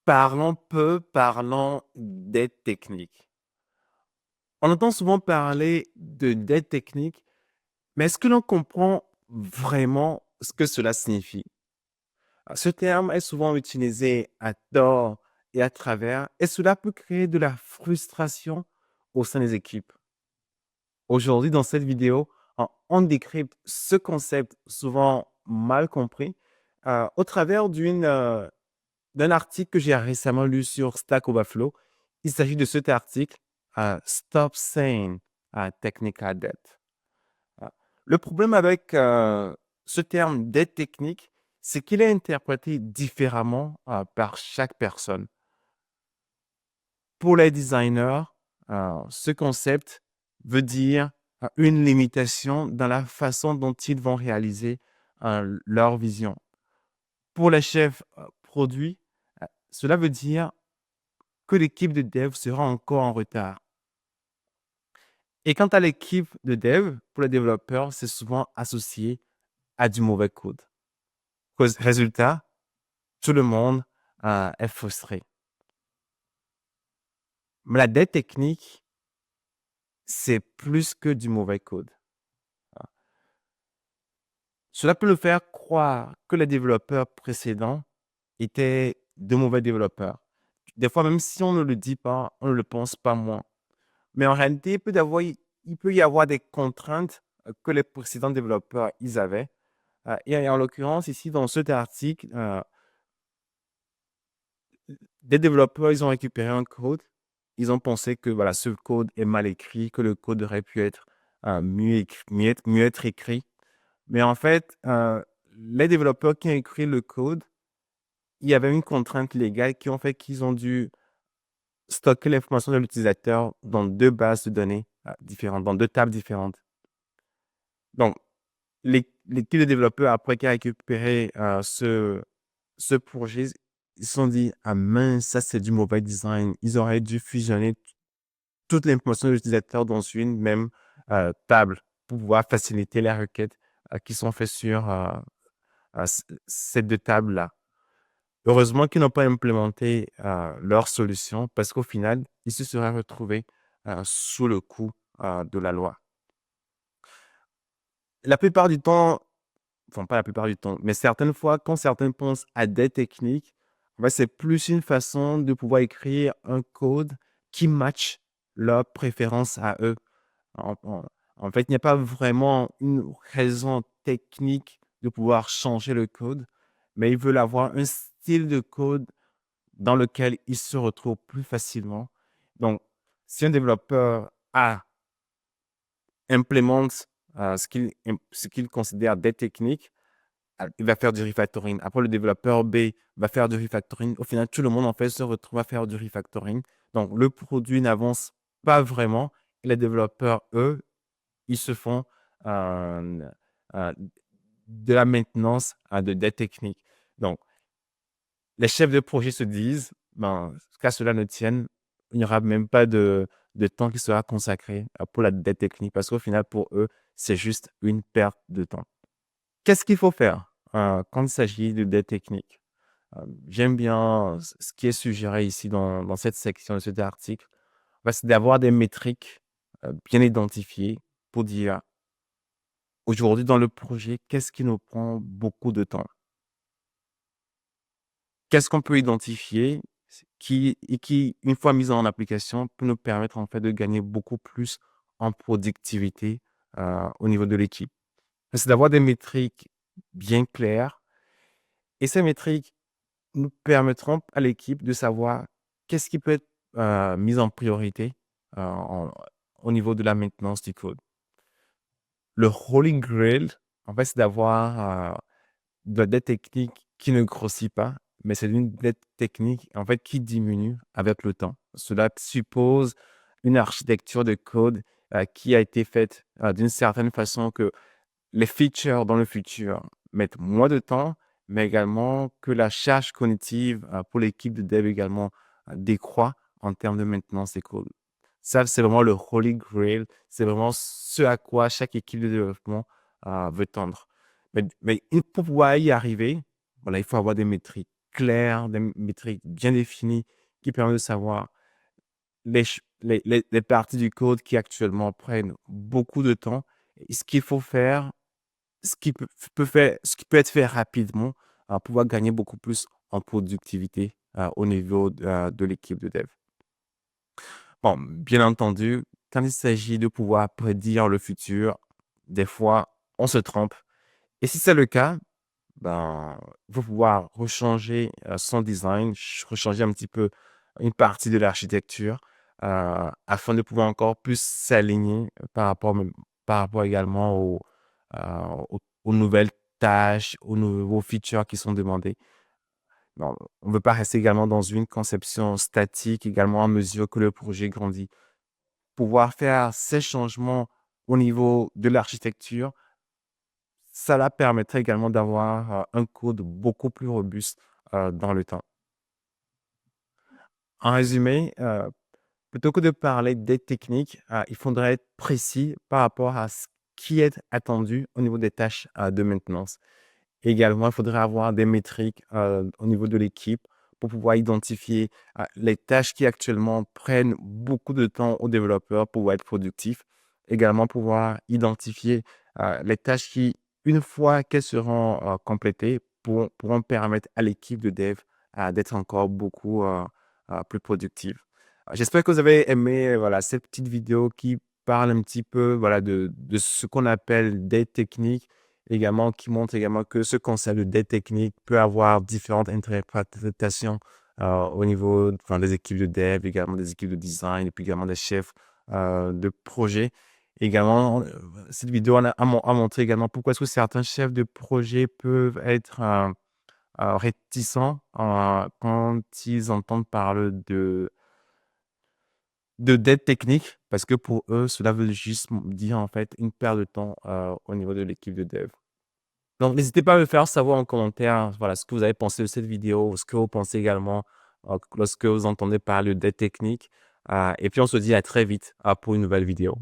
Parlons d'aide technique. On entend souvent parler d'aide technique, mais est-ce que l'on comprend vraiment ce que cela signifie? Ce terme est souvent utilisé à tort et à travers, et cela peut créer de la frustration au sein des équipes. Aujourd'hui, dans cette vidéo, on décrypte ce concept souvent mal compris au travers d'un article que j'ai récemment lu sur Stack Overflow. Il s'agit de cet article, Stop Saying Technical Debt. Euh, Le problème avec ce terme dette technique, c'est qu'il est interprété différemment par chaque personne. Pour les designers, ce concept veut dire une limitation dans la façon dont ils vont réaliser leur vision. Pour les chefs produits, cela veut dire que l'équipe de dev sera encore en retard. Et quant à l'équipe de dev, pour les développeurs, c'est souvent associé à du mauvais code. Résultat, tout le monde est frustré. Mais la dette technique, c'est plus que du mauvais code. Cela peut nous faire croire que les développeurs précédents étaient de mauvais développeurs. Des fois, même si on ne le dit pas, on ne le pense pas moins. Mais en réalité, il peut y avoir des contraintes que les précédents développeurs ils avaient. Et en l'occurrence, ici, dans cet article, des développeurs, ils ont récupéré un code. Ils ont pensé que voilà, ce code est mal écrit, que le code aurait pu être mieux être écrit. Mais en fait, les développeurs qui ont écrit le code, il y avait une contrainte légale qui ont fait qu'ils ont dû stocker l'information de l'utilisateur dans deux bases de données différentes, dans deux tables différentes. Donc, l'équipe de développeurs, après qui a récupéré ce projet, ils se sont dit, ah mince, ça c'est du mauvais design. Ils auraient dû fusionner toute l'information de l'utilisateur dans une même table pour pouvoir faciliter les requêtes qui sont faites sur ces deux tables-là. Heureusement qu'ils n'ont pas implémenté leur solution parce qu'au final, ils se seraient retrouvés sous le coup de la loi. La plupart du temps, enfin pas la plupart du temps, mais certaines fois, quand certains pensent à des techniques, en fait, c'est plus une façon de pouvoir écrire un code qui match leurs préférences à eux. En, en- En fait, il n'y a pas vraiment une raison technique de pouvoir changer le code, mais ils veulent avoir un style de code dans lequel ils se retrouvent plus facilement. Donc, si un développeur A implémente ce qu'il considère des techniques, il va faire du refactoring. Après, le développeur B va faire du refactoring. Au final, tout le monde en fait se retrouve à faire du refactoring. Donc, le produit n'avance pas vraiment. Et les développeurs, eux, ils se font euh, euh, de la maintenance des techniques. Donc, les chefs de projet se disent, ben, qu'à cela ne tienne, il n'y aura même pas de temps qui sera consacré pour la dette technique parce qu'au final, pour eux, c'est juste une perte de temps. Qu'est-ce qu'il faut faire quand il s'agit de dette technique? J'aime bien ce qui est suggéré ici dans cette section de cet article. C'est d'avoir des métriques bien identifiées pour dire aujourd'hui dans le projet, qu'est-ce qui nous prend beaucoup de temps? Qu'est-ce qu'on peut identifier et qui, une fois mis en application, peut nous permettre en fait de gagner beaucoup plus en productivité au niveau de l'équipe? C'est d'avoir des métriques bien claires et ces métriques nous permettront à l'équipe de savoir qu'est-ce qui peut être mis en priorité au niveau de la maintenance du code. Le Holy Grail, en fait, c'est d'avoir de la dette technique qui ne grossit pas, mais c'est une dette technique en fait qui diminue avec le temps. Cela suppose une architecture de code qui a été faite d'une certaine façon que les features dans le futur mettent moins de temps, mais également que la charge cognitive pour l'équipe de dev également décroît en termes de maintenance des codes. Ça, c'est vraiment le Holy Grail. C'est vraiment ce à quoi chaque équipe de développement veut tendre. Mais pour pouvoir y arriver, voilà, il faut avoir des métriques claires, des métriques bien définies qui permettent de savoir les parties du code qui actuellement prennent beaucoup de temps et ce qu'il faut faire, ce qui peut être fait rapidement, pouvoir gagner beaucoup plus en productivité, au niveau de l'équipe de dev. Bon, bien entendu, quand il s'agit de pouvoir prédire le futur, des fois, on se trompe et si c'est le cas, ben, il faut pouvoir rechanger, son design, rechanger un petit peu une partie de l'architecture, afin de pouvoir encore plus s'aligner par rapport également heu, aux nouvelles tâches, aux nouveaux features qui sont demandés. Non, on ne veut pas rester également dans une conception statique également à mesure que le projet grandit. Pouvoir faire ces changements au niveau de l'architecture, cela permettrait également d'avoir, un code beaucoup plus robuste, dans le temps. En résumé, plutôt que de parler des techniques, il faudrait être précis par rapport à ce qui est attendu au niveau des tâches, de maintenance. Également, il faudrait avoir des métriques, au niveau de l'équipe pour pouvoir identifier, les tâches qui actuellement prennent beaucoup de temps aux développeurs pour être productifs. Également, pouvoir identifier, les tâches qui, une fois qu'elles seront, complétées, pourront permettre à l'équipe de dev, d'être encore beaucoup, plus productive. J'espère que vous avez aimé, voilà, cette petite vidéo qui parle un petit peu, voilà, de ce qu'on appelle des techniques également qui montre également que ce concept de dette technique peut avoir différentes interprétations, au niveau, enfin, des équipes de dev, également des équipes de design et puis également des chefs, de projet. Également, cette vidéo a montré également pourquoi est-ce que certains chefs de projet peuvent être, réticents, quand ils entendent parler de dette technique parce que pour eux, cela veut juste dire, en fait, une perte de temps, au niveau de l'équipe de dev. Donc, n'hésitez pas à me faire savoir en commentaire, voilà, ce que vous avez pensé de cette vidéo, ce que vous pensez également, lorsque vous entendez parler de dette technique. Et puis on se dit à très vite, pour une nouvelle vidéo.